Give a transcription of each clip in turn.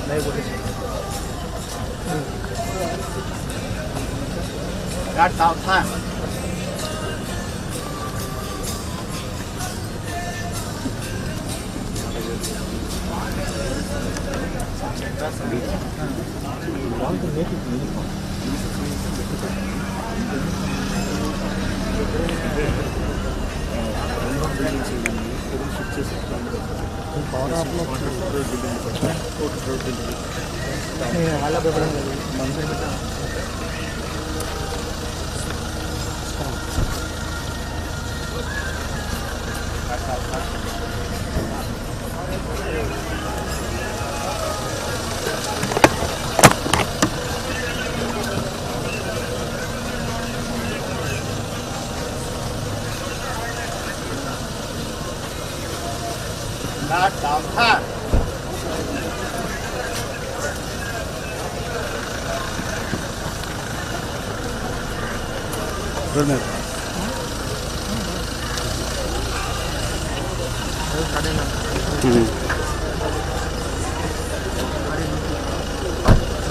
नहीं बोले यार साफ था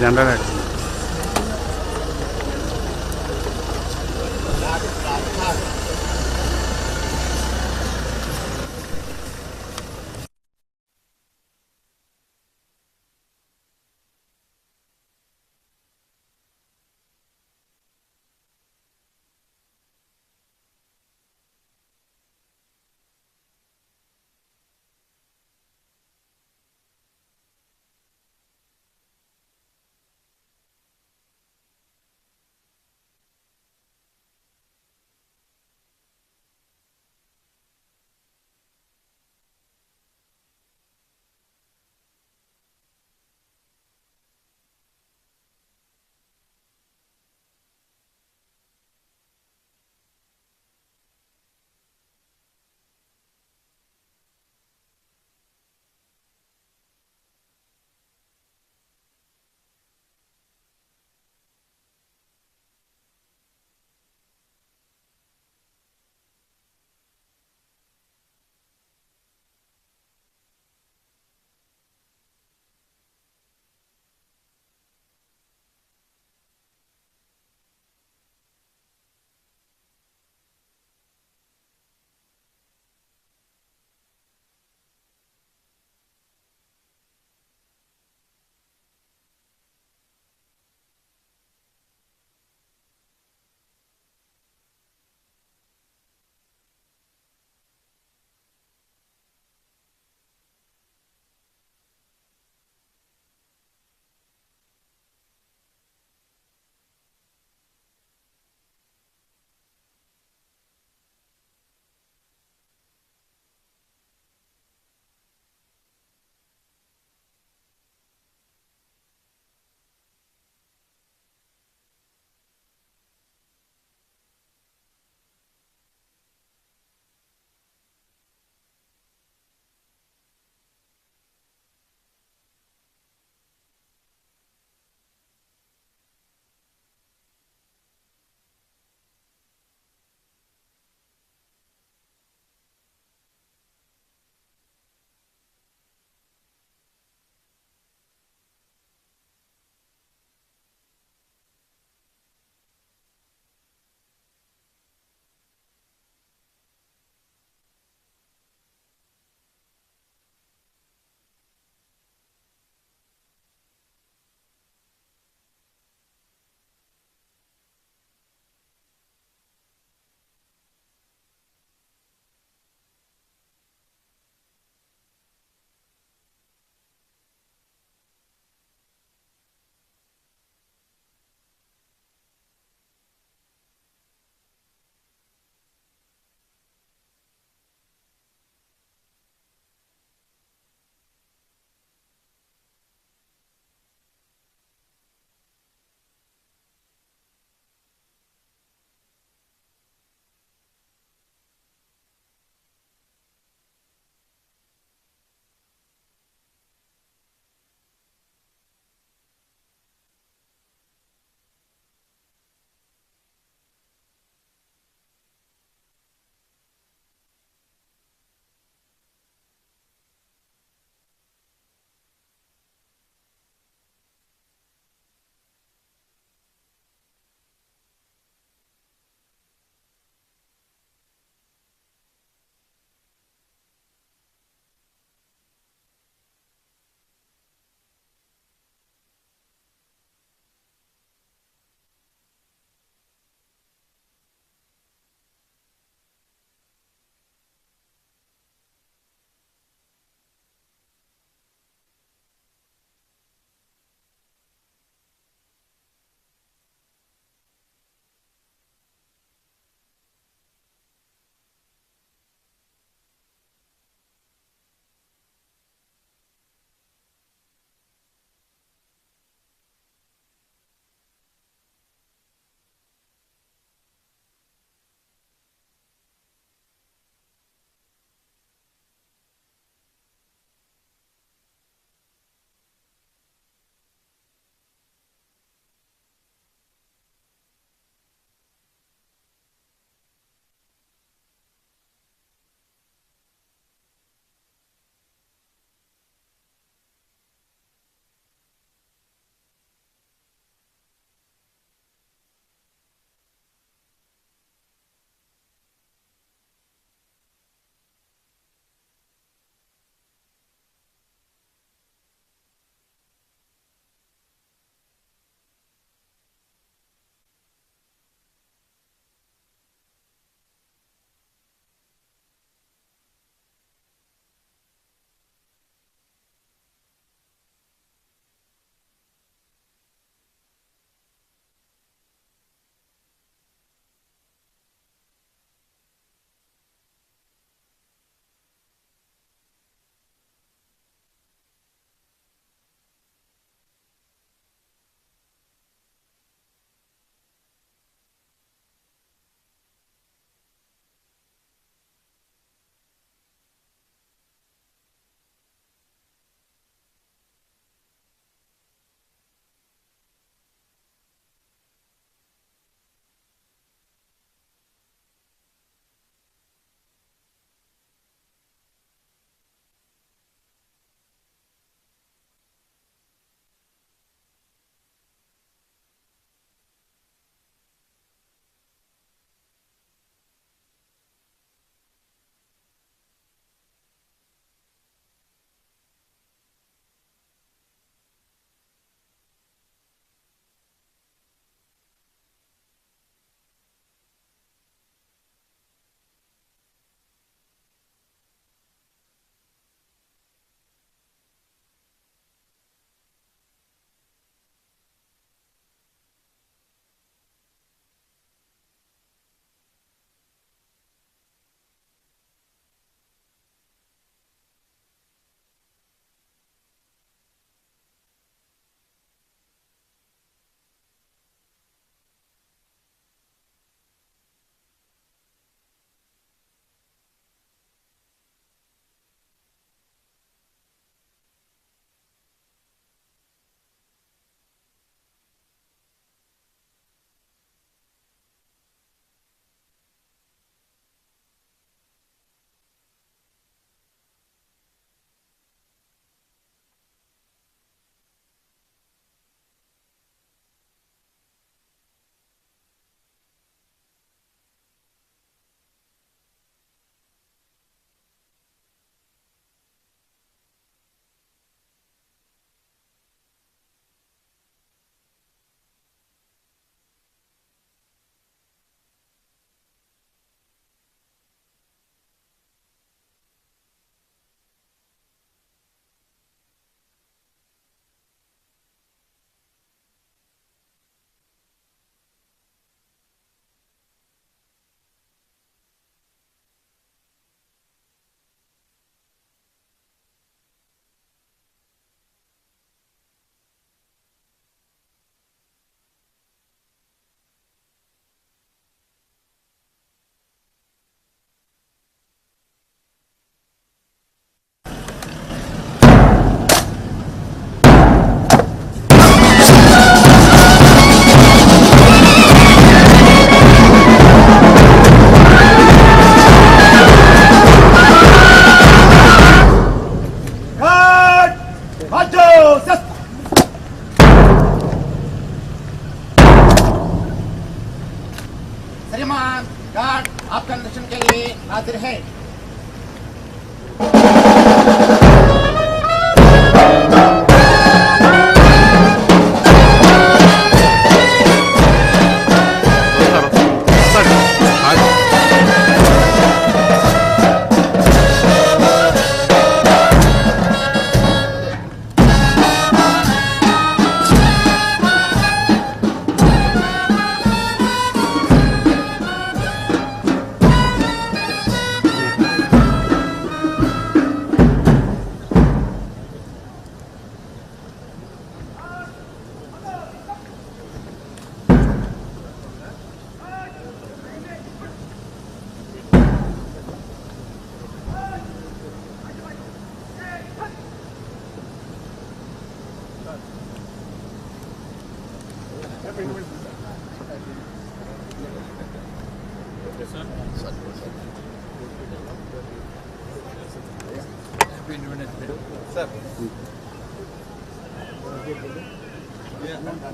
जनरल जवान आपका निरीक्षण के लिए हाजिर है।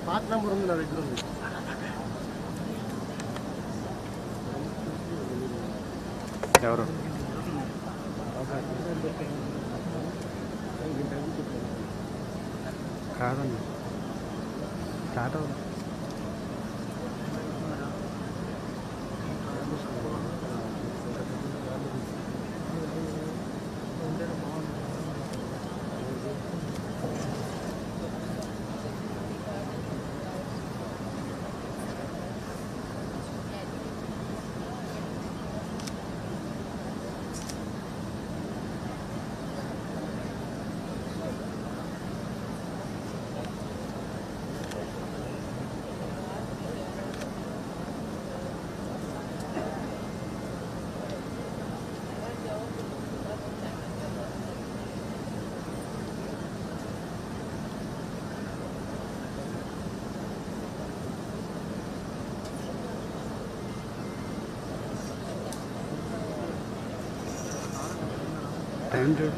పాత నంబర్ ఉంది నా దగ్గర ఉంది. ఎవరు కాదండి స్టార్ట్ అవుతుంది. టైం చూడు.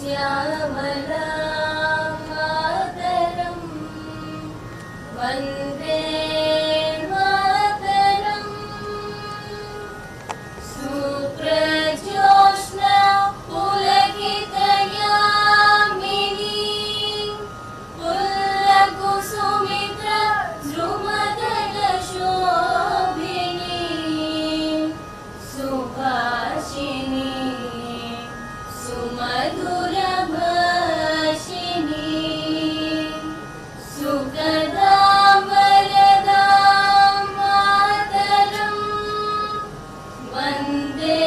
श्यामलां मातरं वन्दे मातरं सुप्रजोत्स्ना पुलकितयामिनी पुल्लकुसुमित्र द्रुमदलशोभिनी सुभाषिणी सुमधुरभाषिणी सुखदां वरदां मातरं वन्दे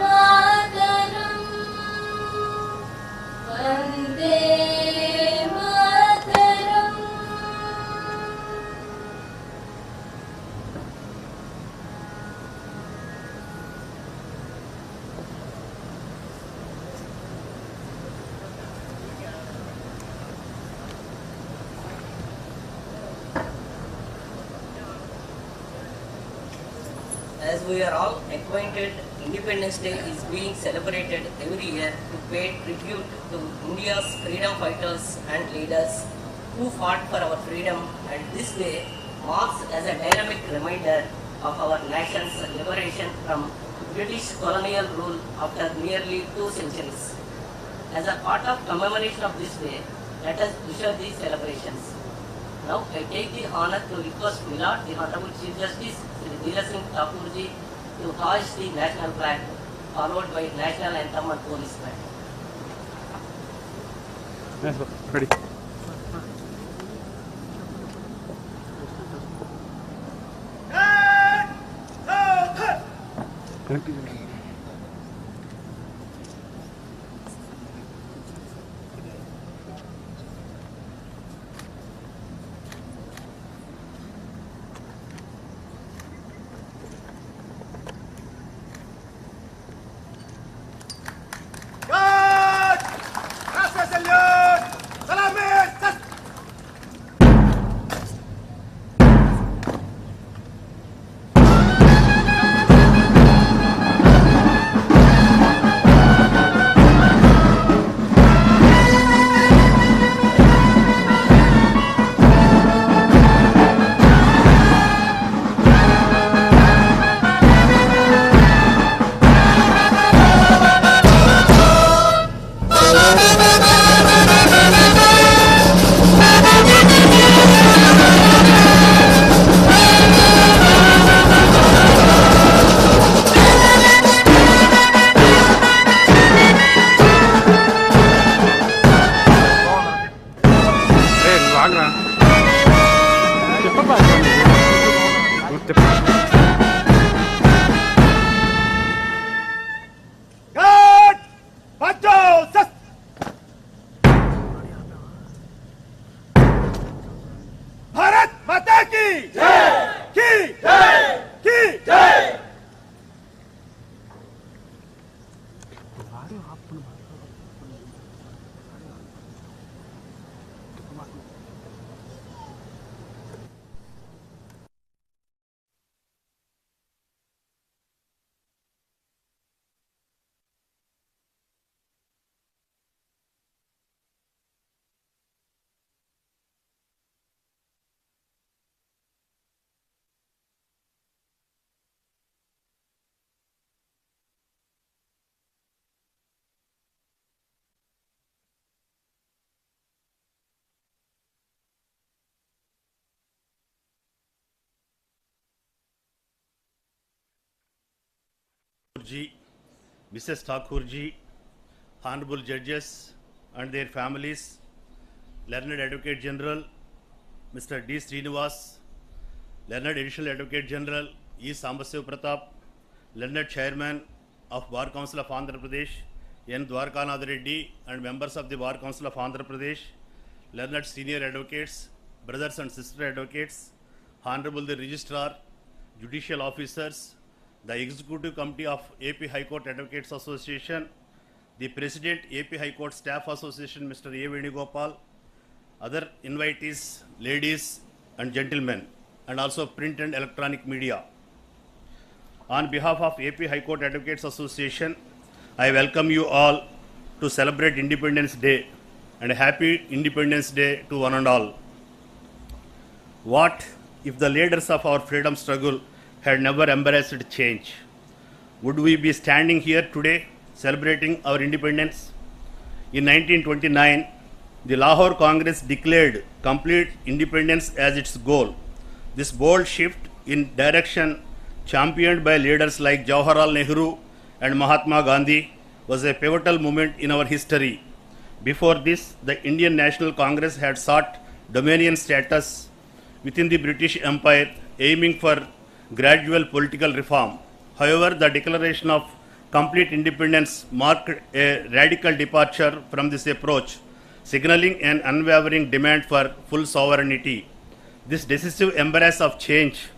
मातरं Vande Mataram. As we are all acquainted, Independence Day is being celebrated every year to pay tribute to India's freedom fighters and leaders who fought for our freedom, and this day marks as a dynamic reminder of our nation's liberation from British colonial rule after nearly 2 centuries. As a part of commemoration of this day, let us usher these celebrations. Now I take the honor to request Milord, the Honorable Chief Justice, Shri Dhiraj Singh Thakur ji, to hoist the national flag, followed by national anthem and police flag. Yes, sir. Ready. Thank you. Ji, Mrs. Thakur ji, Honorable judges and their families, Learned Advocate General, Mr. D. Srinivas, Learned Additional Advocate General E. Sambasiva Pratap, Learned Chairman of Bar Council of Andhra Pradesh, N. Dwarkanath Reddy, and members of the Bar Council of Andhra Pradesh, Learned Senior Advocates, brothers and sister advocates, Honorable the Registrar, Judicial Officers, the Executive Committee of AP High Court Advocates Association, the President AP High Court Staff Association Mr. A. Venugopal, other invitees, ladies and gentlemen, and also print and electronic media. On behalf of AP High Court Advocates Association, I welcome you all to celebrate Independence Day, and happy Independence Day to one and all. What if the leaders of our freedom struggle had never embraced change? Would we be standing here today celebrating our independence? In 1929, the Lahore Congress declared complete independence as its goal. This bold shift in direction, championed by leaders like Jawaharlal Nehru and Mahatma Gandhi, was a pivotal moment in our history. Before this, the Indian National Congress had sought dominion status within the British Empire, aiming for gradual political reform. However, the declaration of complete independence marked a radical departure from this approach, signaling an unwavering demand for full sovereignty. This decisive embrace of change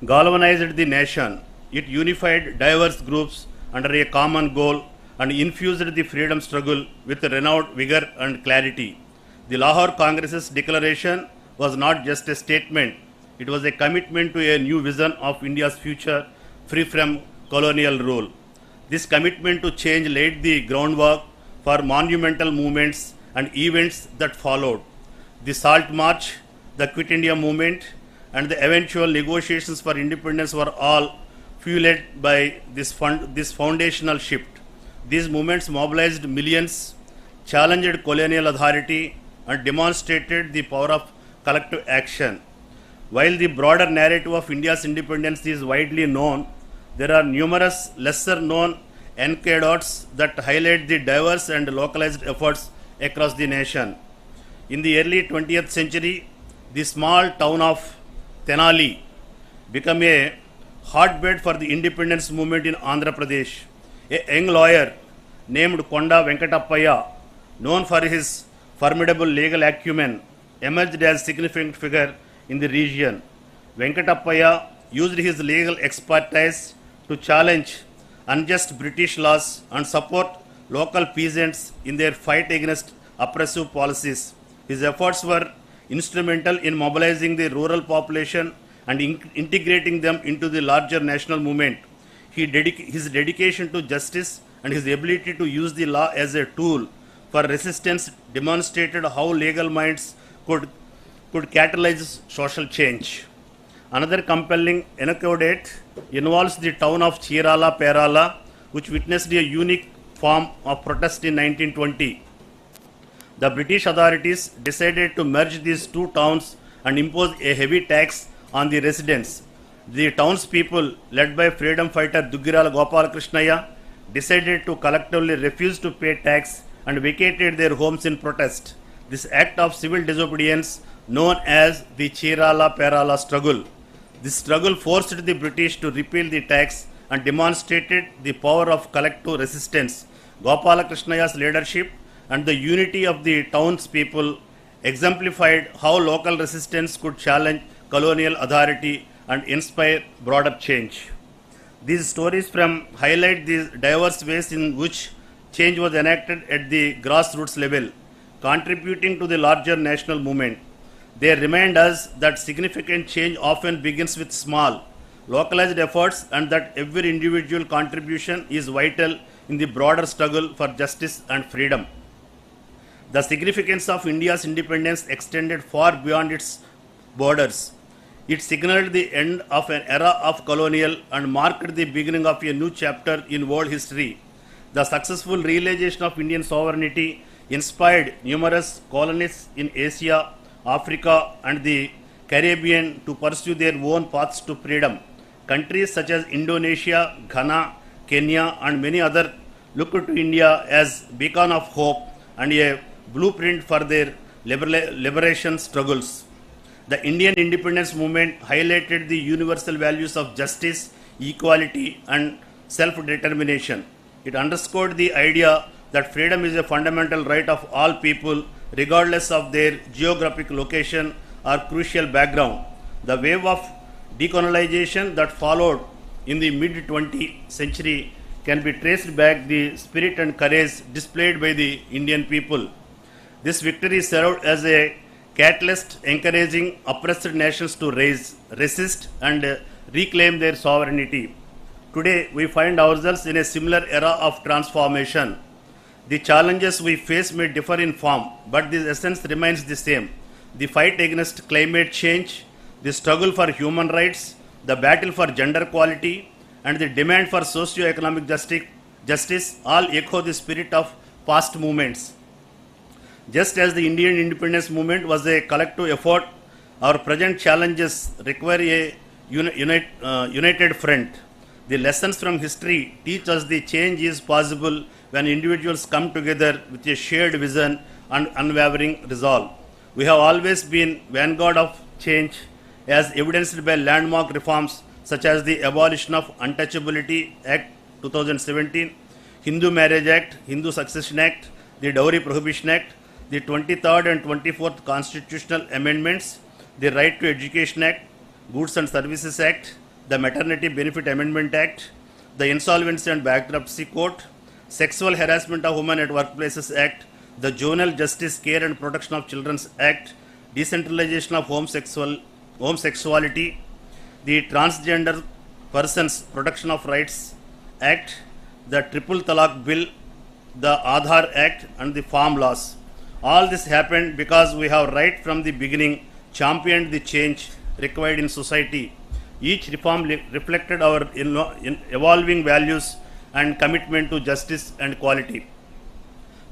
galvanized the nation. It unified diverse groups under a common goal and infused the freedom struggle with renewed vigor and clarity. The Lahore Congress's declaration was not just a statement, it was a commitment to a new vision of India's future free from colonial rule. This commitment to change laid the groundwork for monumental movements and events that followed. The Salt March, the Quit India movement, and the eventual negotiations for independence were all fueled by this foundational shift. These movements mobilized millions, challenged colonial authority, and demonstrated the power of collective action. While the broader narrative of India's independence is widely known, there are numerous lesser known anecdotes that highlight the diverse and localized efforts across the nation. In the early 20th century, the small town of Tenali became a hotbed for the independence movement in Andhra Pradesh. A young lawyer named Konda Venkatappaya, known for his formidable legal acumen, emerged as a significant figure in the region. Venkatappaya used his legal expertise to challenge unjust British laws and support local peasants in their fight against oppressive policies. His efforts were instrumental in mobilizing the rural population and integrating them into the larger national movement. His dedication to justice and his ability to use the law as a tool for resistance demonstrated how legal minds could catalyze social change. Another compelling anecdote involves the town of Chirala Perala, which witnessed a unique form of protest in 1920. The British authorities decided to merge these two towns and impose a heavy tax on the residents. The townspeople, led by freedom fighter Duggirala Gopalakrishnaya, decided to collectively refuse to pay tax and vacated their homes in protest. This act of civil disobedience, known as the Chirala Perala struggle. This struggle forced the British to repeal the tax and demonstrated the power of collective resistance. Gopalakrishnaia's leadership and the unity of the townspeople exemplified how local resistance could challenge colonial authority and inspire broader change. These stories highlight the diverse ways in which change was enacted at the grassroots level, contributing to the larger national movement. They remind us that significant change often begins with small, localized efforts and that every individual contribution is vital in the broader struggle for justice and freedom. The significance of India's independence extended far beyond its borders. It signaled the end of an era of colonial and marked the beginning of a new chapter in world history. The successful realization of Indian sovereignty inspired numerous colonies in Asia, Africa, and the Caribbean to pursue their own paths to freedom. Countries such as Indonesia, Ghana, Kenya, and many others looked to India as a beacon of hope and a blueprint for their liberation struggles. The Indian independence movement highlighted the universal values of justice, equality, and self-determination. It underscored the idea that freedom is a fundamental right of all people, regardless of their geographic location or crucial background. The wave of decolonization that followed in the mid-20th century can be traced back the spirit and courage displayed by the Indian people. This victory served as a catalyst encouraging oppressed nations to resist, and reclaim their sovereignty. Today, we find ourselves in a similar era of transformation. The challenges we face may differ in form, but the essence remains the same. The fight against climate change, the struggle for human rights, the battle for gender equality, and the demand for socio-economic justice all echo the spirit of past movements. Just as the Indian independence movement was a collective effort, our present challenges require a united front. The lessons from history teach us the change is possible when individuals come together with a shared vision and unwavering resolve. We have always been vanguard of change, as evidenced by landmark reforms such as the Abolition of Untouchability Act 2017, Hindu Marriage Act, Hindu Succession Act, the Dowry Prohibition Act, the 23rd and 24th Constitutional Amendments, the Right to Education Act, Goods and Services Act, the Maternity Benefit Amendment Act, the Insolvency and Bankruptcy Code, Sexual Harassment of Women at Workplaces Act, the Juvenile Justice Care and Protection of Children Act, Decentralization of Homosexuality, the Transgender Persons Protection of Rights Act, the Triple Talaq Bill, the Aadhaar Act, and the Farm Laws. All this happened because we have right from the beginning championed the change required in society. Each reform reflected our evolving values and commitment to justice and equality.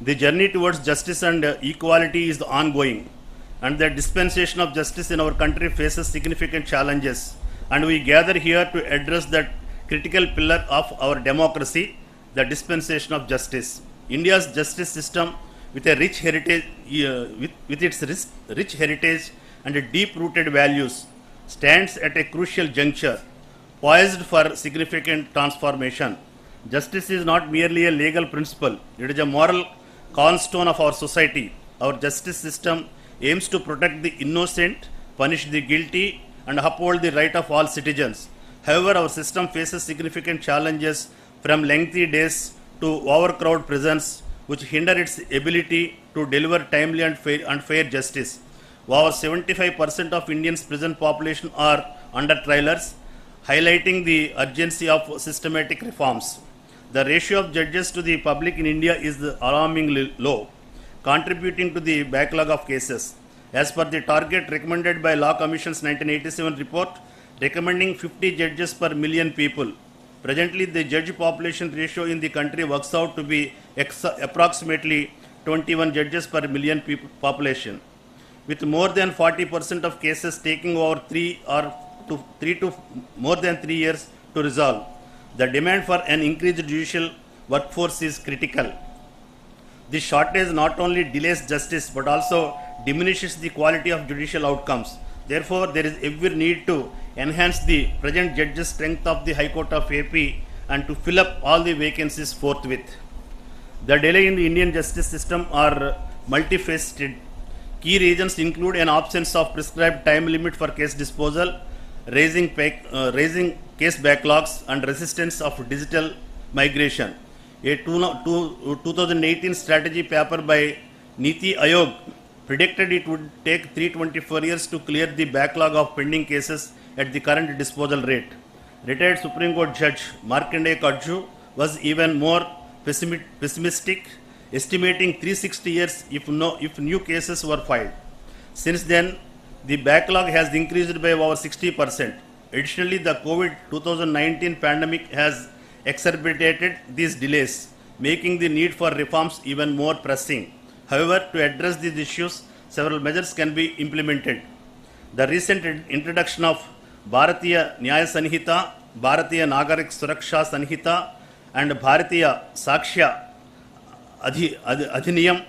The journey towards justice and equality is ongoing, and the dispensation of justice in our country faces significant challenges, and we gather here to address that critical pillar of our democracy, the dispensation of justice. India's justice system, with a rich heritage, with its rich heritage and deep-rooted values, stands at a crucial juncture, poised for significant transformation. Justice is not merely a legal principle; it is a moral cornerstone of our society. Our justice system aims to protect the innocent, punish the guilty, and uphold the right of all citizens. However, our system faces significant challenges, from lengthy days to overcrowded prisons, which hinder its ability to deliver timely and fair justice. Over 75% of Indians' prison population are under trialers, highlighting the urgency of systematic reforms. The ratio of judges to the public in India is alarmingly low, contributing to the backlog of cases. As per the target recommended by Law Commission's 1987 report, recommending 50 judges per million people, presently the judge population ratio in the country works out to be approximately 21 judges per million population. With more than 40% of cases taking over 3 to more than 3 years to resolve, the demand for an increased judicial workforce is critical. This shortage not only delays justice but also diminishes the quality of judicial outcomes. Therefore, there is every need to enhance the present judges' strength of the High Court of AP and to fill up all the vacancies forthwith. The delay in the Indian justice system are multifaceted. Key reasons include an absence of prescribed time limit for case disposal, raising case backlogs, and resistance of digital migration. A 2018 strategy paper by Niti Aayog predicted it would take 324 years to clear the backlog of pending cases at the current disposal rate. Retired Supreme Court Judge Markandeya Kadju was even more pessimistic, estimating 360 years if new cases were filed. Since then, the backlog has increased by over 60%. Additionally, the COVID-19 pandemic has exacerbated these delays, making the need for reforms even more pressing. However, to address these issues, several measures can be implemented. The recent introduction of Bharatiya Nyaya Sanhita, Bharatiya Nagarik Suraksha Sanhita, and Bharatiya Sakshya Adhiniyam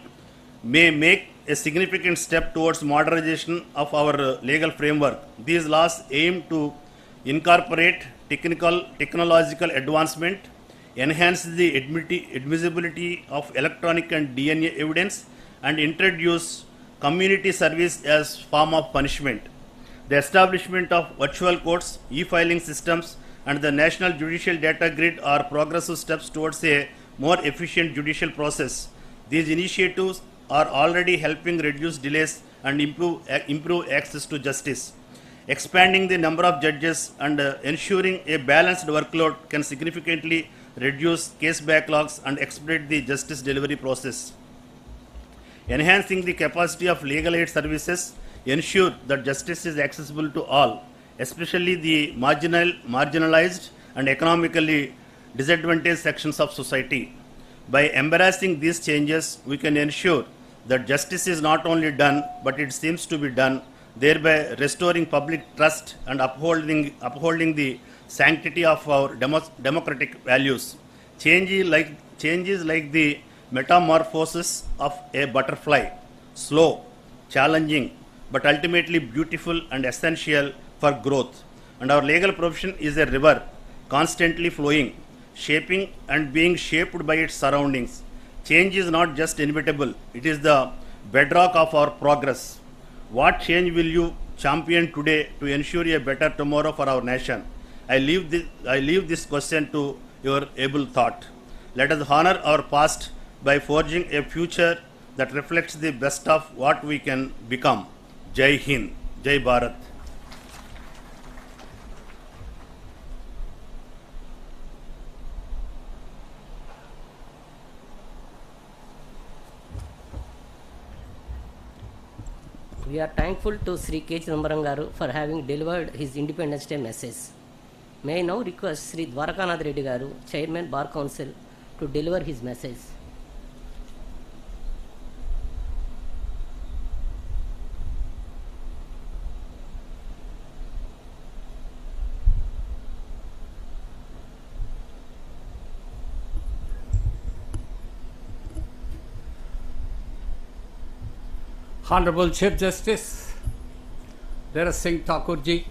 may make a significant step towards modernization of our legal framework. These laws aim to incorporate technological advancement, enhance the admissibility of electronic and DNA evidence, and introduce community service as form of punishment. The establishment of virtual courts, e-filing systems, and the National Judicial Data Grid are progressive steps towards a more efficient judicial process. These initiatives are already helping reduce delays and improve access to justice. Expanding the number of judges and ensuring a balanced workload can significantly reduce case backlogs, and expedite the justice delivery process. Enhancing the capacity of legal aid services ensure that justice is accessible to all, especially the marginalized and economically disadvantaged sections of society. By embracing these changes, we can ensure that justice is not only done, but it seems to be done, thereby restoring public trust and upholding the sanctity of our democratic values. Changes like the metamorphosis of a butterfly, slow, challenging, but ultimately beautiful and essential for growth. And our legal profession is a river, constantly flowing, shaping and being shaped by its surroundings. Change is not just inevitable, it is the bedrock of our progress. What change will you champion today to ensure a better tomorrow for our nation? I leave this question to your able thought. Let us honor our past by forging a future that reflects the best of what we can become. Jai Hind, Jai Bharat. We are thankful to Sri K. Chidambaram Garu for having delivered his Independence Day message. May I now request Sri Dwarakanath Reddy Garu, Chairman Bar Council, to deliver his message. Honorable Chief Justice Dhiraj Singh Thakur ji,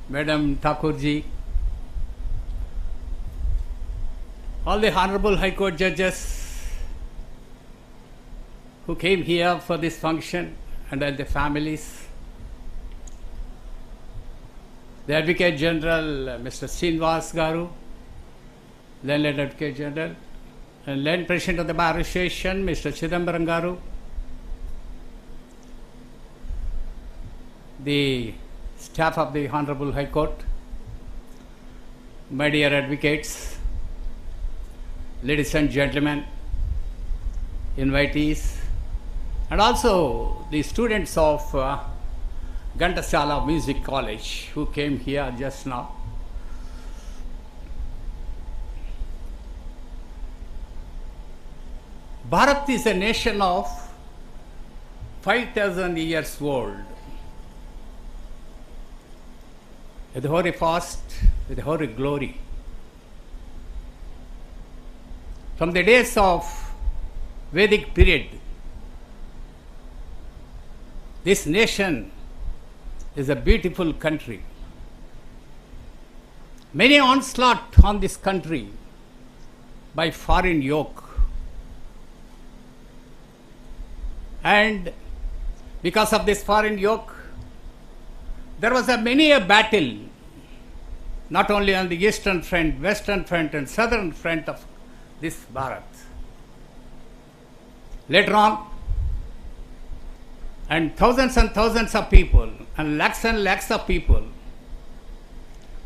Madam Thakur ji, all the Honorable High Court judges who came here for this function and their families, the Advocate General Mr. Srinivas Garu, Landlord Advocate General, and then President of the Bar Association, Mr. Chidambaram Garu, the staff of the Honorable High Court, my dear advocates, ladies and gentlemen, invitees, and also the students of Ghantasala Music College who came here just now. Bharat is a nation of 5,000 years old, with hoary past, with hoary glory. From the days of Vedic period, this nation is a beautiful country. Many onslaught on this country by foreign yoke. And because of this foreign yoke, there was many a battle, not only on the eastern front, western front and southern front of this Bharat. Later on, and thousands of people and lakhs of people,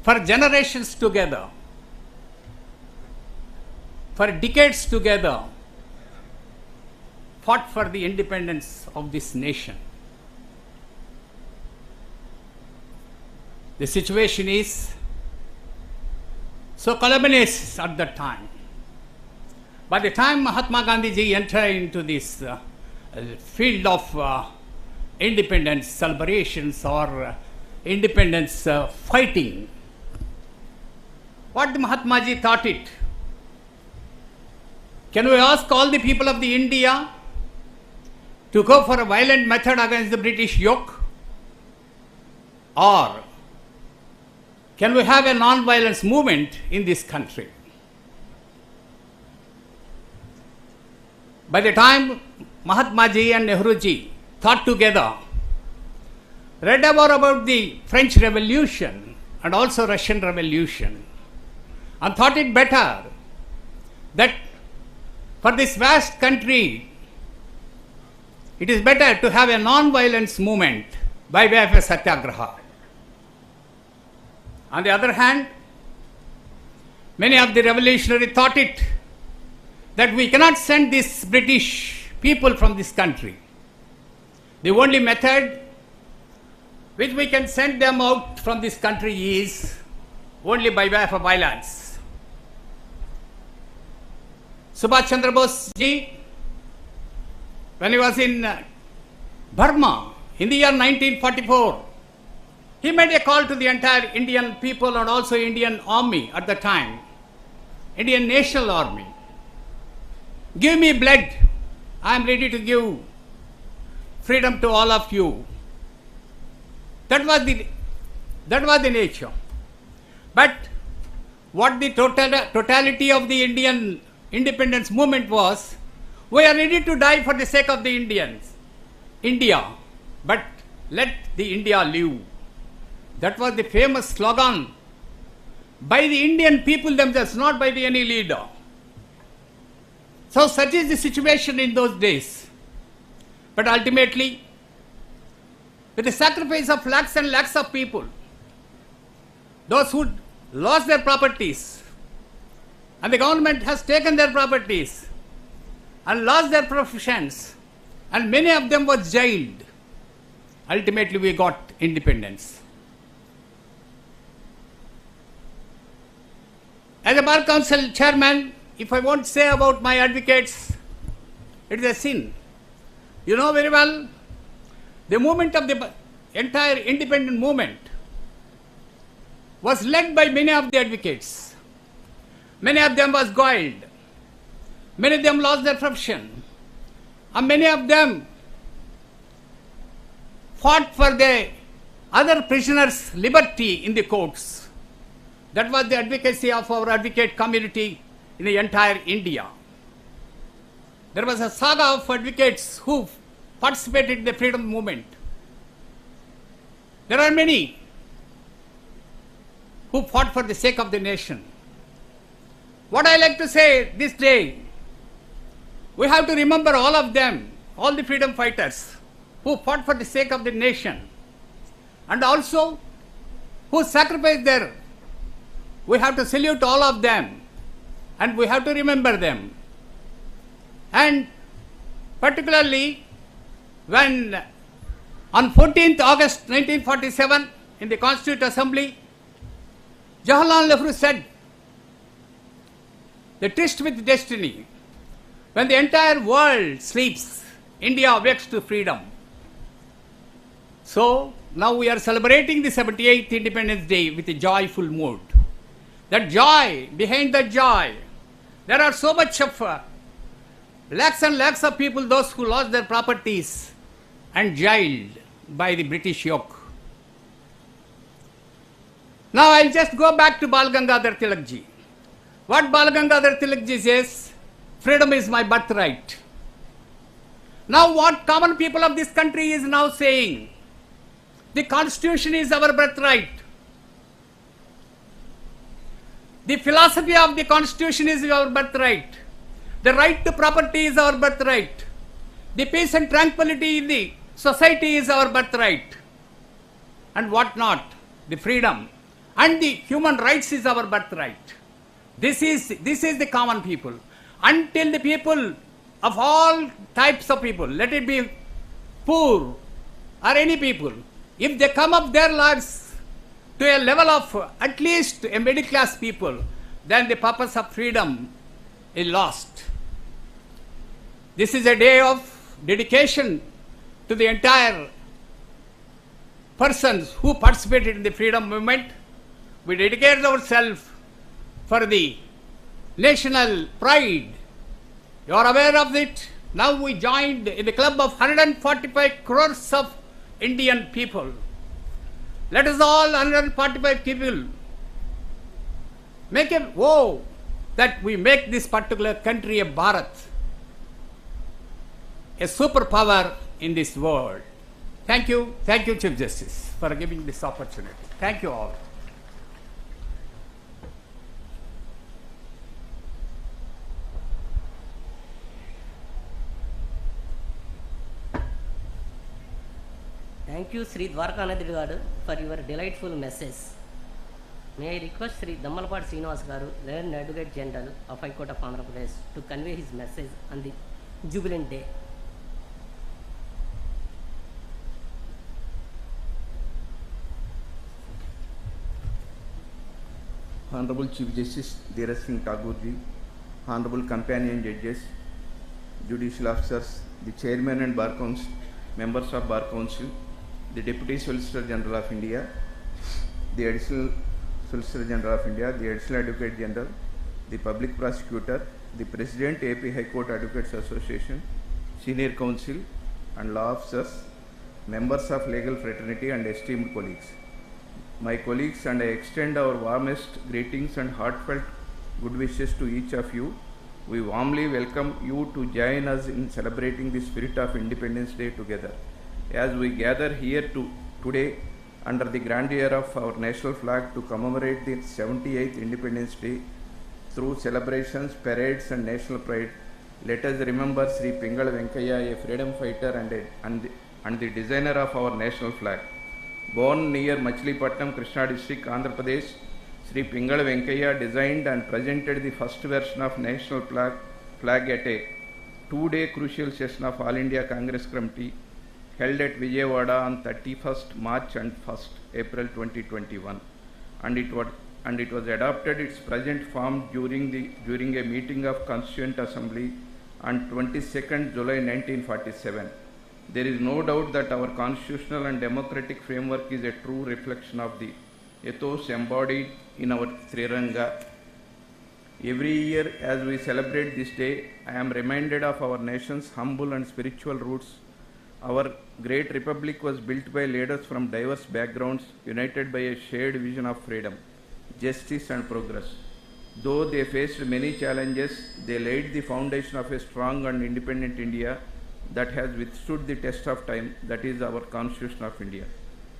for generations together, for decades together, fought for the independence of this nation. The situation is so calamitous at that time. By the time Mahatma Gandhi ji entered into this field of independence celebrations or independence fighting, what the Mahatma ji thought it? Can we ask all the people of the India to go for a violent method against the British yoke? Or can we have a non-violence movement in this country? By the time Mahatma ji and Nehru ji thought together, read about the French Revolution and also Russian Revolution, and thought it better that for this vast country, it is better to have a non-violence movement by way of a satyagraha. On the other hand, many of the revolutionaries thought it that we cannot send these British people from this country. The only method which we can send them out from this country is only by way of violence. Subhash Chandra Bose ji, when he was in Burma in the year 1944, he made a call to the entire Indian people and also Indian army at the time, Indian National Army. Give me blood, I am ready to give freedom to all of you. That was the nature. But what the totality of the Indian independence movement was, we are ready to die for the sake of the India, but let the India live. That was the famous slogan by the Indian people themselves, not by any leader. So such is the situation in those days. But ultimately, with the sacrifice of lakhs and lakhs of people, those who lost their properties, and the government has taken their properties and lost their professions, and many of them were jailed, ultimately we got independence. As a Bar Council chairman, if I won't say about my advocates, it is a sin. You know very well, the movement of the entire independent movement was led by many of the advocates. Many of them was goiled. Many of them lost their profession. And many of them fought for the other prisoners' liberty in the courts. That was the advocacy of our advocate community in the entire India. There was a saga of advocates who participated in the freedom movement. There are many who fought for the sake of the nation. What I like to say this day, we have to remember all of them, all the freedom fighters who fought for the sake of the nation and also who sacrificed their. We have to salute all of them and we have to remember them. And particularly when on 14th August 1947 in the Constituent Assembly, Jawaharlal Nehru said, "The tryst with destiny. When the entire world sleeps, India awakes to freedom." So now we are celebrating the 78th Independence Day with a joyful mood. That joy, behind that joy, there are so much of lakhs and lakhs of people, those who lost their properties and jailed by the British yoke. Now I'll just go back to Bal Gangadhar Tilak ji. What Bal Gangadhar Tilak ji says, freedom is my birthright. Now what common people of this country is now saying, the constitution is our birthright. The philosophy of the constitution is our birthright. The right to property is our birthright. The peace and tranquility in the society is our birthright. And what not? The freedom and the human rights is our birthright. This is the common people. Until the people of all types of people, let it be poor or any people, if they come up their lives to a level of at least a middle class people, then the purpose of freedom is lost. This is a day of dedication to the entire persons who participated in the freedom movement. We dedicate ourselves for the national pride. You are aware of it. Now we joined in the club of 145 crores of Indian people. Let us all 145 people make a vow that we make this particular country a Bharat, a superpower in this world. Thank you, Chief Justice, for giving this opportunity. Thank you all. Thank you, Sri Dwarkanatha garu, for your delightful message. May I request Sri Dammalapadu Srinivas Garu, Learned Advocate General of High Court of Andhra Pradesh, to convey his message on the Jubilant Day. Honorable Chief Justice Dhiraj Singh Thakur ji, Honorable Companion Judges, Judicial Officers, the Chairman and Bar Council, Members of Bar Council, the Deputy Solicitor General of India, the Additional Solicitor General of India, the Additional Advocate General, the Public Prosecutor, the President AP High Court Advocates Association, Senior Counsel and Law Officers, members of legal fraternity and esteemed colleagues. My colleagues and I extend our warmest greetings and heartfelt good wishes to each of you. We warmly welcome you to join us in celebrating the spirit of Independence Day together. As we gather here today under the grandeur of our national flag to commemorate the 78th Independence Day through celebrations, parades and national pride, let us remember Sri Pingal Venkaiah, a freedom fighter and the designer of our national flag. Born near Machilipatnam, Krishna district, Andhra Pradesh, Sri Pingal Venkaiah designed and presented the first version of national flag at a two-day crucial session of All India Congress Committee held at Vijayawada on 31st March and 1st April 2021, and it was adopted its present form during a meeting of Constituent Assembly on 22nd July 1947. There is no doubt that our constitutional and democratic framework is a true reflection of the ethos embodied in our Triranga. Every year as we celebrate this day, I am reminded of our nation's humble and spiritual roots. Our great republic was built by leaders from diverse backgrounds, united by a shared vision of freedom, justice and progress. Though they faced many challenges, they laid the foundation of a strong and independent India that has withstood the test of time, that is our Constitution of India.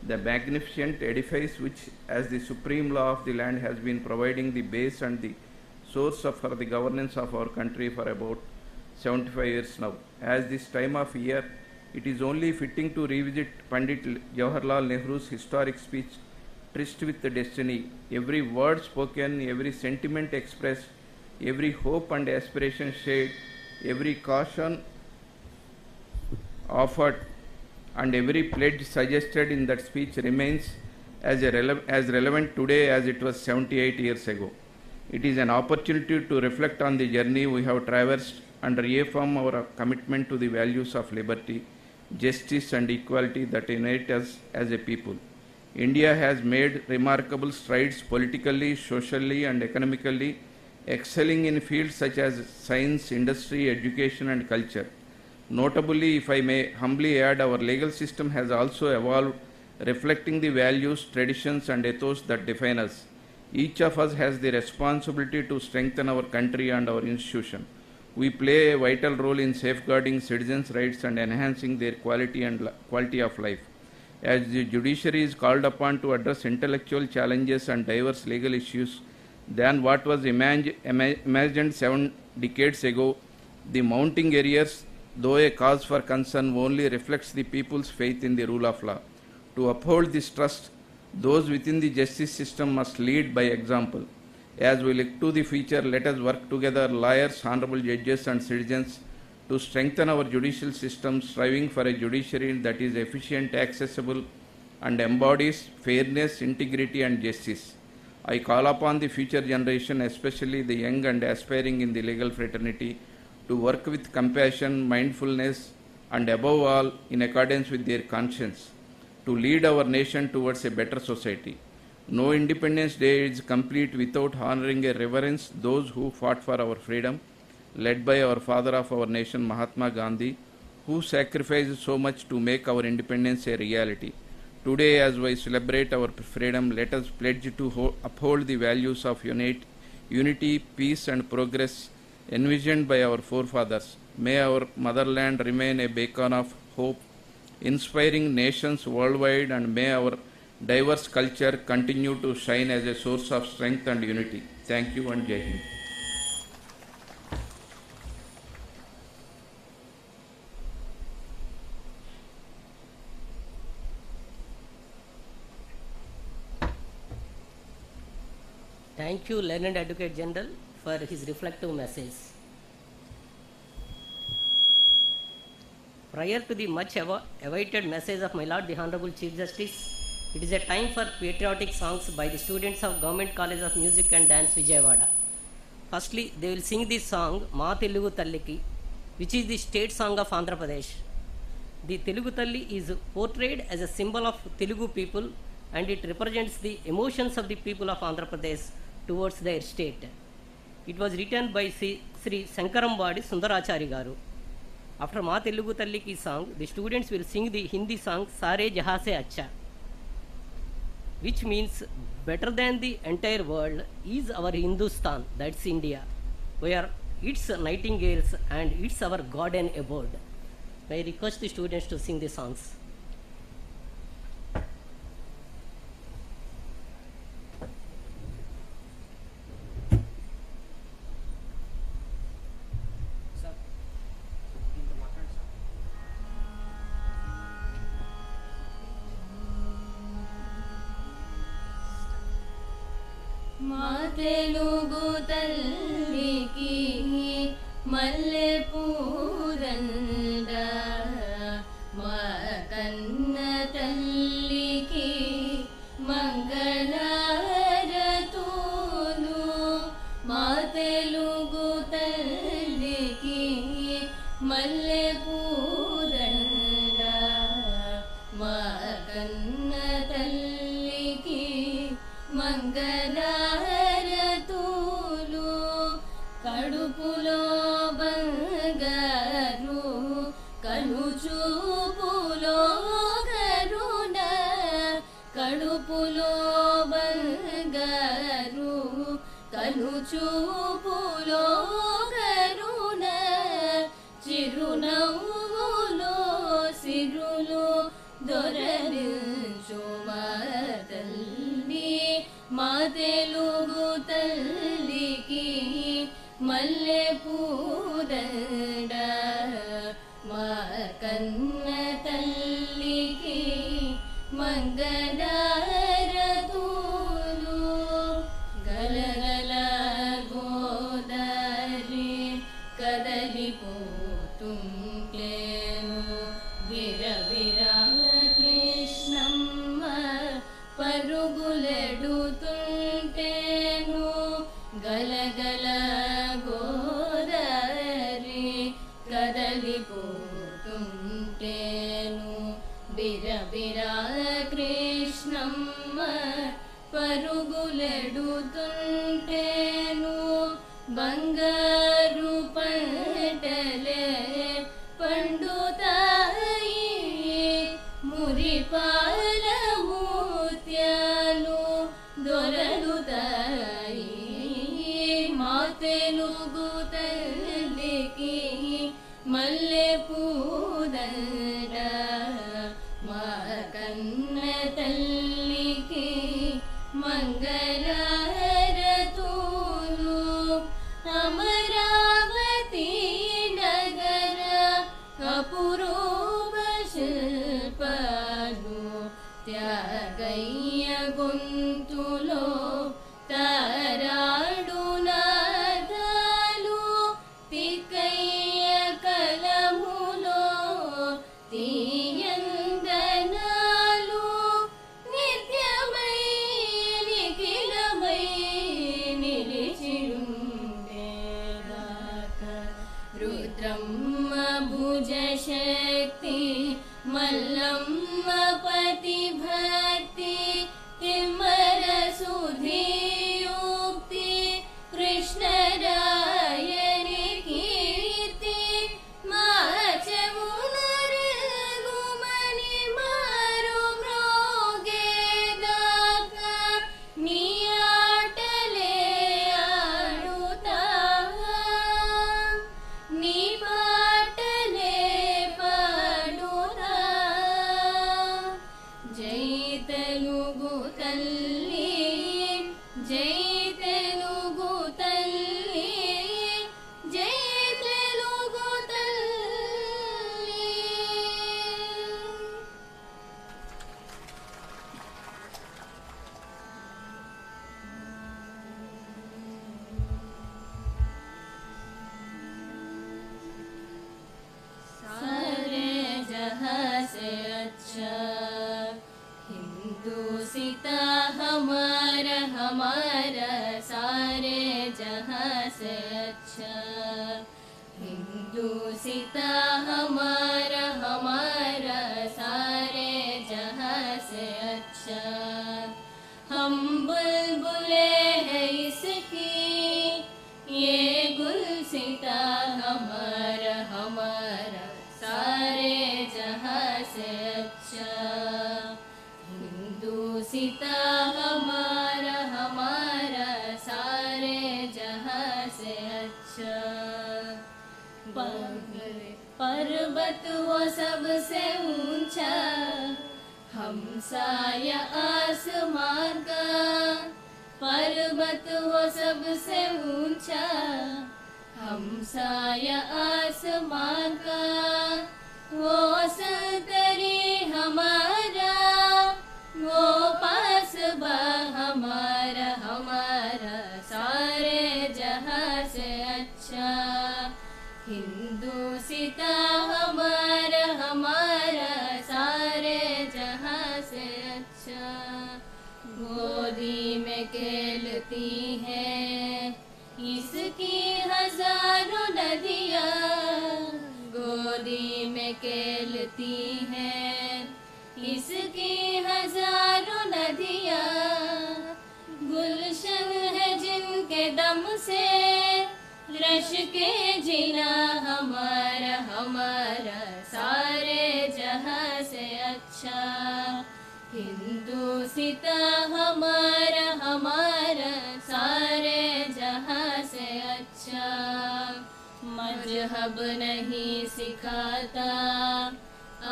The magnificent edifice which as the supreme law of the land has been providing the base and the source for the governance of our country for about 75 years now. As this time of year, it is only fitting to revisit Pandit Jawaharlal Nehru's historic speech, Tryst with the Destiny. Every word spoken, every sentiment expressed, every hope and aspiration shared, every caution offered, and every pledge suggested in that speech remains as relevant today as it was 78 years ago. It is an opportunity to reflect on the journey we have traversed and reaffirm our commitment to the values of liberty, justice and equality that unite us as a people. India has made remarkable strides politically, socially and economically, excelling in fields such as science, industry, education and culture. Notably, if I may humbly add, our legal system has also evolved, reflecting the values, traditions and ethos that define us. Each of us has the responsibility to strengthen our country and our institution. We play a vital role in safeguarding citizens' rights and enhancing their quality of life. As the judiciary is called upon to address intellectual challenges and diverse legal issues than what was imagined 7 decades ago, the mounting arrears, though a cause for concern, only reflects the people's faith in the rule of law. To uphold this trust, those within the justice system must lead by example. As we look to the future, let us work together, lawyers, honorable judges and citizens, to strengthen our judicial system, striving for a judiciary that is efficient, accessible and embodies fairness, integrity and justice. I call upon the future generation, especially the young and aspiring in the legal fraternity, to work with compassion, mindfulness and above all in accordance with their conscience, to lead our nation towards a better society. No Independence Day is complete without honoring a reverence those who fought for our freedom, led by our father of our nation, Mahatma Gandhi, who sacrificed so much to make our independence a reality. Today, as we celebrate our freedom, let us pledge to uphold the values of unity, peace and progress envisioned by our forefathers. May our motherland remain a beacon of hope, inspiring nations worldwide, and may our diverse culture continue to shine as a source of strength and unity. Thank you and Jai Hind. thank you, Learned Advocate General, for his reflective message. Prior to the much awaited message of my Lord the Honorable Chief Justice, it is a time for patriotic songs by the students of Government College of Music and Dance, Vijayawada. Firstly, they will sing the song Ma Telugu Talliki, which is the state song of Andhra Pradesh. The Telugu Talli is portrayed as a symbol of Telugu people, and it represents the emotions of the people of Andhra Pradesh towards their state. It was written by Sri Sankarambadi Sundarachari Garu. After Ma Telugu Talliki song, the students will sing the Hindi song Sare Jahan Se Acha, which means better than the entire world is our Hindustan, that's India. We are its nightingales and it's our garden abode. May I request the students to sing the songs. మా తెలుగు తల్లికి మల్లె పూదండ, మా కన్న తల్లికి మంగళారతులు. మా తెలుగు తల్లికి మల్లె పూదండ, మా కన్న తల్లికి మంగళారతులు. కడుపులో బంగారు, కనుచూపులో కరుణ. కడుపులో బంగారు, కనుచూపులో కరుణ. చిరునవ్వులో సిరులు దొరలించు మా తల్లి. మా తెలుగు తల్లికి మల్లె పూదండ, మా కన్న తల్లికి మంగళారతులు. గలగల గోదారి కదలిపోతుంటేను, విరవిరా కృష్ణమ్మ పరుగులెడుతుంటేను. గలగల గోదారి కదలిపోతుంటేను, బిరబిరా కృష్ణమ్మ పరుగులెడుతుంటేను. బంగారు పంటలే పండుతాయి, మురిపాల ముత్యాలు దొరలుతాయి. మా తెలుగు తల్లికి మల్లె పూదండ, మా కన్న తల్లికి మంగళారతులు. అమరావతి నగర అపురూప శిల్పాలు, త్యాగయ్య గొంతులో తారాడు నాదాలు. తిక్కయ్య కలములో తీయందనాలు. నిత్యమై నిఖిలమై నిలిచియుండేదాకా. రుద్రమ్మ భుజ శక్తి, మల్లమ్మ పతి భక్తి, తిమ్మర సుధియుక్తి, కృష్ణరాయని కీర్తి. మా చెవులరుగుమని మారు మ్రోగేదాకా నీ ఆటలే ఆడుతా, నీ పాటలే పాడుతా. अच्छा हिंदू सीता हमारा हमारा सारे जहां से अच्छा हम बुलबुले हैं इसकी ये गुलसिता हमारा हमारा सारे जहां से अच्छा हिंदू सीता हमारा हमारा सारे जहां से अच्छा पर्वत वो सबसे ऊंचा हमसाया आसमान का पर्वत वो सबसे ऊंचा हमसाया आसमान का वो संतरी हमारा वो पासबा हमारा हमारा सारे जहां से अच्छा हिंदू सीता हमारा हमारा सारे जहां से अच्छा गोदी में खेलती है इसकी हजारों नदियाँ गोदी में खेलती है इसकी हजारों नदियाँ गुलशन है जिनके दम से रश के जिला हमारा हमारा सारे जहां से अच्छा हिंदू सीता हमारा हमारा सारे जहां से अच्छा मजहब नहीं सिखाता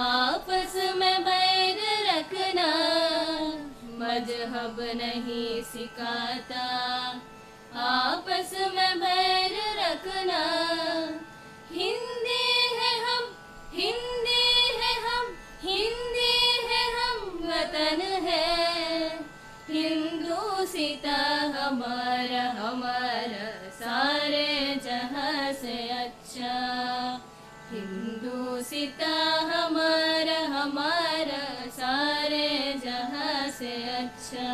आपस में बैर रखना मजहब नहीं सिखाता आपस में बैर रखना हिंदी है हम हिंदी है हम हिंदी है हम वतन है हिंदू सीता हमारा हमारा सारे जहां से अच्छा हिंदू सीता हमारा हमारा सारे जहां से अच्छा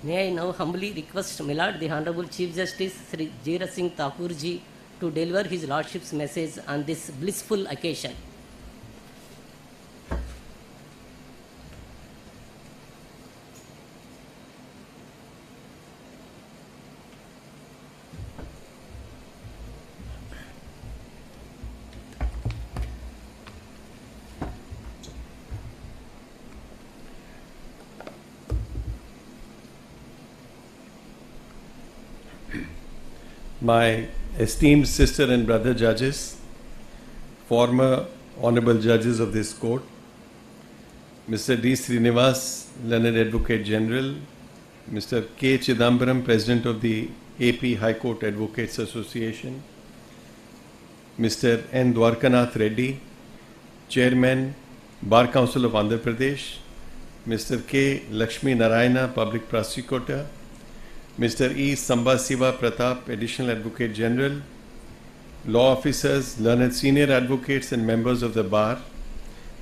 May I now humbly request my Lord the Honorable Chief Justice Sri Dhiraj Singh Thakur ji to deliver his Lordship's message on this blissful occasion. My esteemed sister and brother judges, former honorable judges of this court, Mr. D. Srinivas, Learned Advocate General, Mr. K. Chidambaram, President of the AP High Court Advocates Association, Mr. N. Dwarkanath Reddy, Chairman, Bar Council of Andhra Pradesh, Mr. K. Lakshmi Narayana, Public Prosecutor, Mr. E. Sambasiva Pratap, Additional Advocate General, law officers, learned senior advocates and members of the bar,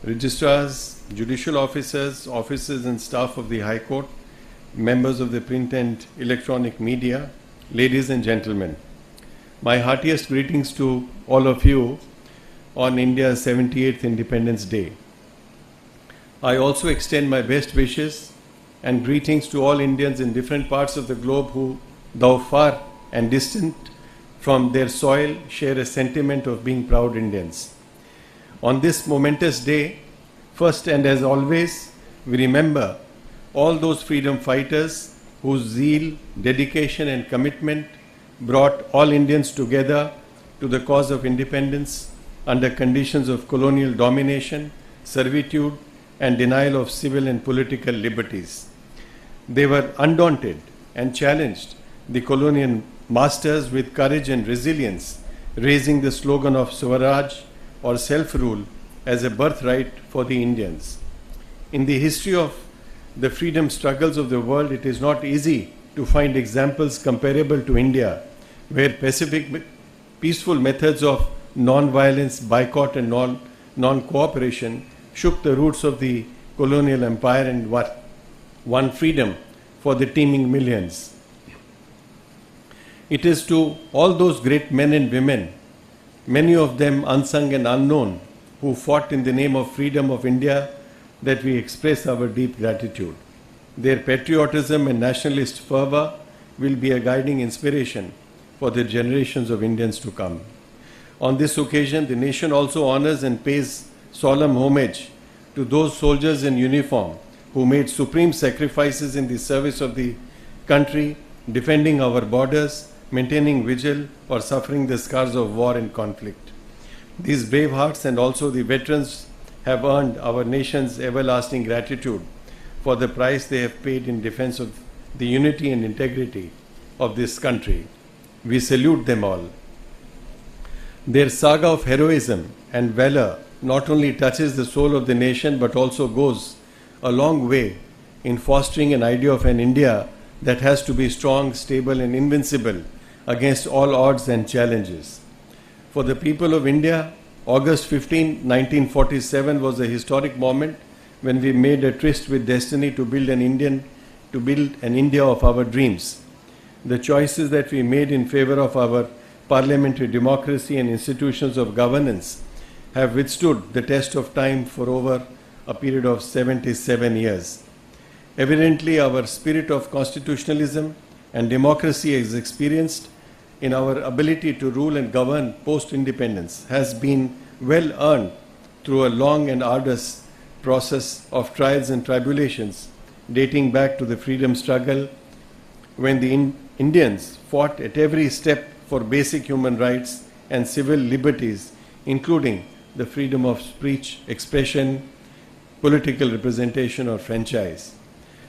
registrars, judicial officers, officers and staff of the High Court, members of the print and electronic media, ladies and gentlemen. My heartiest greetings to all of you on India's 78th Independence Day. I also extend my best wishes and greetings to all Indians in different parts of the globe who, though far and distant from their soil, share a sentiment of being proud Indians. On this momentous day, first and as always, we remember all those freedom fighters whose zeal, dedication and commitment brought all Indians together to the cause of independence under conditions of colonial domination, servitude and denial of civil and political liberties. They were undaunted and challenged the colonial masters with courage and resilience, raising the slogan of Swaraj or self-rule as a birthright for the Indians. In the history of the freedom struggles of the world, it is not easy to find examples comparable to India, where peaceful methods of non-violence, boycott and non-cooperation shook the roots of the colonial empire and won freedom for the teeming millions. It is to all those great men and women, many of them unsung and unknown, who fought in the name of freedom of India, that we express our deep gratitude. Their patriotism and nationalist fervor will be a guiding inspiration for the generations of Indians to come. On this occasion, the nation also honors and pays solemn homage to those soldiers in uniform who made supreme sacrifices in the service of the country, defending our borders, maintaining vigil, or suffering the scars of war and conflict. These brave hearts and also the veterans have earned our nation's everlasting gratitude for the price they have paid in defense of the unity and integrity of this country. We salute them all. Their saga of heroism and valor not only touches the soul of the nation but also goes a long way in fostering an idea of an India that has to be strong, stable and invincible against all odds and challenges. For the people of India, August 15, 1947 was a historic moment when we made a tryst with destiny to build an India of our dreams. The choices that we made in favor of our parliamentary democracy and institutions of governance have withstood the test of time for over a period of 77 years. Evidently, our spirit of constitutionalism and democracy is experienced in our ability to rule and govern post-independence has been well earned through a long and arduous process of trials and tribulations dating back to the freedom struggle when the Indians fought at every step for basic human rights and civil liberties, including the freedom of speech, expression, political representation or franchise.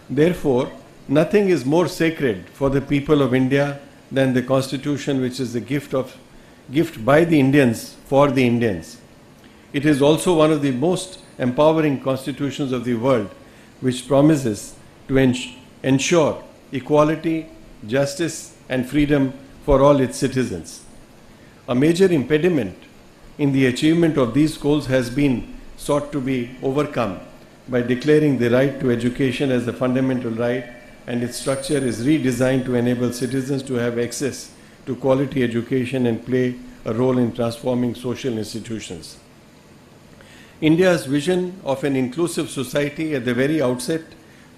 Therefore, nothing is more sacred for the people of India than the Constitution, which is the gift by the Indians for the Indians. It is also one of the most empowering constitutions of the world, which promises to ensure equality, justice and freedom for all its citizens. A major impediment in the achievement of these goals has been sought to be overcome by declaring the right to education as a fundamental right, and its structure is redesigned to enable citizens to have access to quality education and play a role in transforming social institutions. India's vision of an inclusive society at the very outset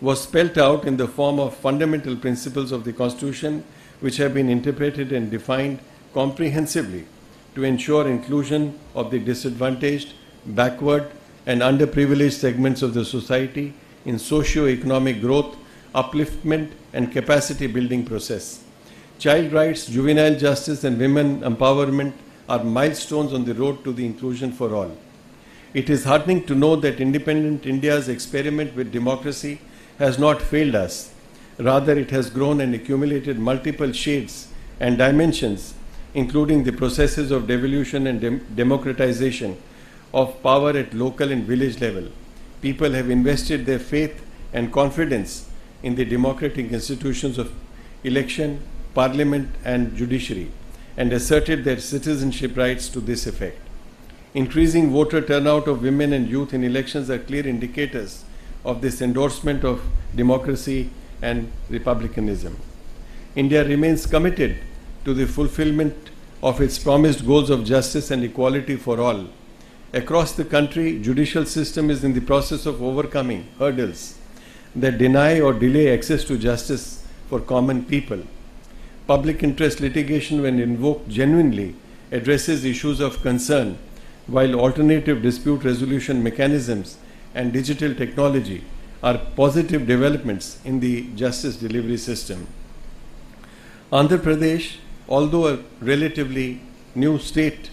was spelt out in the form of fundamental principles of the Constitution, which have been interpreted and defined comprehensively to ensure inclusion of the disadvantaged, backward and underprivileged segments of the society in socio-economic growth, upliftment and capacity building process. Child rights, juvenile justice and women empowerment are milestones on the road to the inclusion for all. It is heartening to know that independent India's experiment with democracy has not failed us. Rather, it has grown and accumulated multiple shades and dimensions, including the processes of devolution and democratization of power at local and village level. People have invested their faith and confidence in the democratic institutions of election, parliament and judiciary, and asserted their citizenship rights to this effect. Increasing voter turnout of women and youth in elections are clear indicators of this endorsement of democracy and republicanism. India remains committed to the fulfillment of its promised goals of justice and equality for all. Across the country, judicial system is in the process of overcoming hurdles that deny or delay access to justice for common people. Public interest litigation, when invoked genuinely, addresses issues of concern, while alternative dispute resolution mechanisms and digital technology are positive developments in the justice delivery system. Andhra Pradesh, although a relatively new state,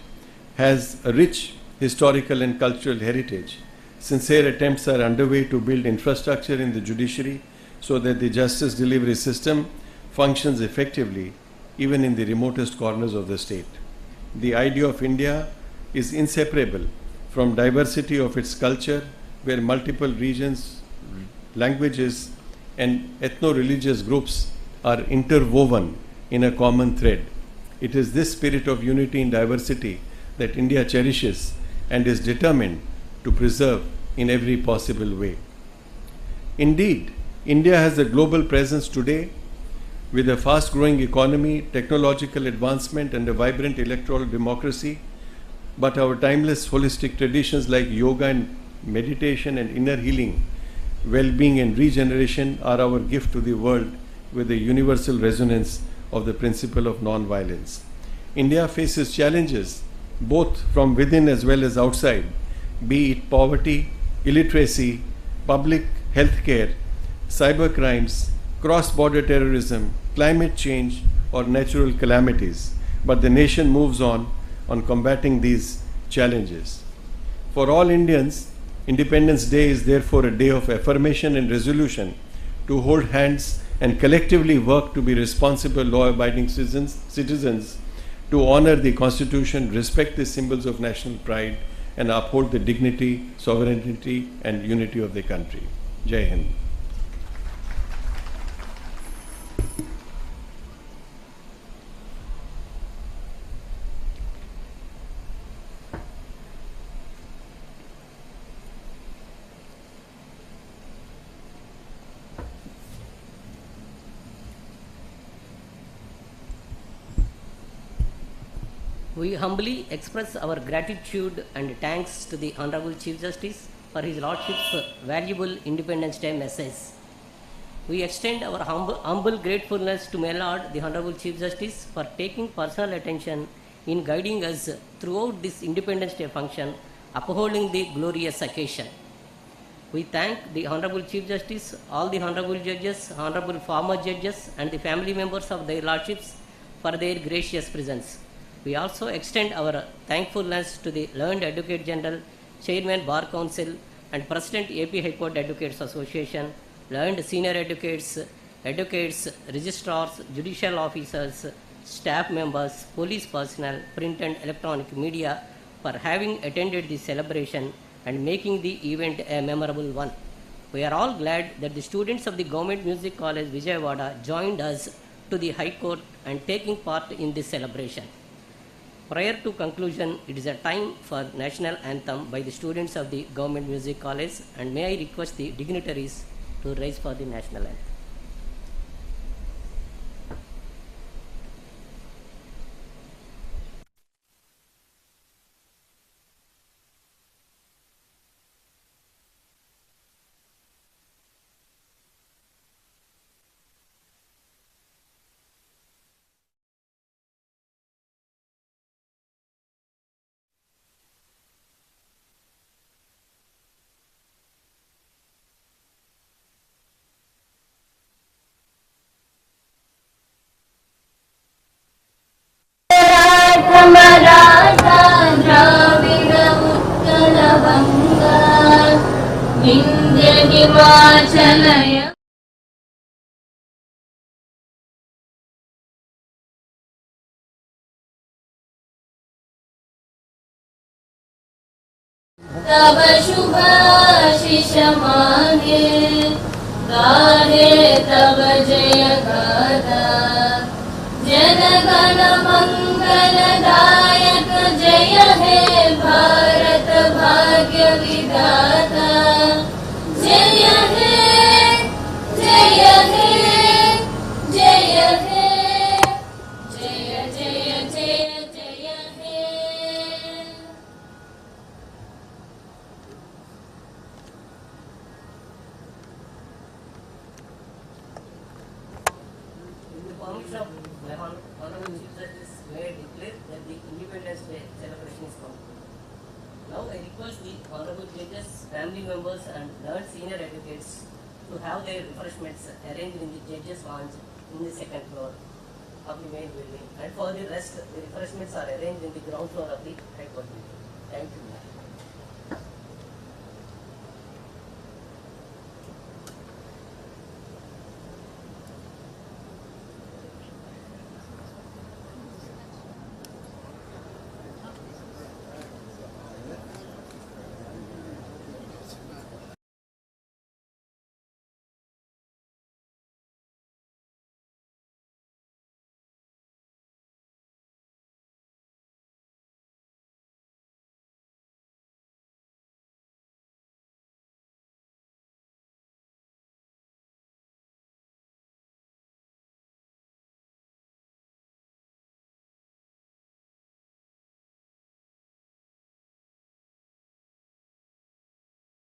has a rich historical and cultural heritage. Sincere attempts are underway to build infrastructure in the judiciary so that the justice delivery system functions effectively even in the remotest corners of the state. The idea of India is inseparable from diversity of its culture, where multiple regions, languages and ethno-religious groups are interwoven in a common thread. It is this spirit of unity in diversity that India cherishes and is determined to preserve in every possible way. Indeed, India has a global presence today with a fast-growing economy, technological advancement, and a vibrant electoral democracy. But our timeless holistic traditions like yoga and meditation and inner healing, well-being and regeneration are our gift to the world with the universal resonance of the principle of non-violence. India faces challenges both from within as well as outside, be it poverty, illiteracy, public health care, cyber crimes, cross-border terrorism, climate change, or natural calamities. But the nation moves on combating these challenges. For all Indians, Independence Day is therefore a day of affirmation and resolution to hold hands and collectively work to be responsible, law-abiding citizens, to honor the Constitution, respect the symbols of national pride, and uphold the dignity, sovereignty, and unity of the country. Jai Hind. We humbly express our gratitude and thanks to the Honorable Chief Justice for His Lordship's valuable Independence Day message. We extend our humble gratefulness to my Lord, the Honorable Chief Justice, for taking personal attention in guiding us throughout this Independence Day function, upholding the glorious occasion. We thank the Honorable Chief Justice, all the Honorable Judges, Honorable former Judges, and the family members of their Lordships for their gracious presence. We also extend our thankfulness to the Learned Advocate General, Chairman Bar Council, and President AP High Court Advocates Association, learned senior advocates, registrars, judicial officers, staff members, police personnel, print and electronic media for having attended this celebration and making the event a memorable one. We are all glad that the students of the Government Music College Vijayawada joined us to the High Court and taking part in this celebration. Prior to conclusion, it is a time for national anthem by the students of the Government Music College, and may I request the dignitaries to rise for the national anthem. Himachalaya Tava Shubhaशिष मांगे गाहे तब जय गाथा जन गण मंगलदायक जय हे भारत भाग्य विधाता जय हे जय हे जय हे जय जय जय जय हे In the permission of my Honorable Chief Justice, may I declare that the Independence Day celebration is complete. Now I request the Honorable Judges, family members and learned senior advocates to have their refreshments arranged in the Judges' Lounge in the second floor of the main building, and for the rest, the refreshments are arranged in the ground floor of the High Court building. Thank you.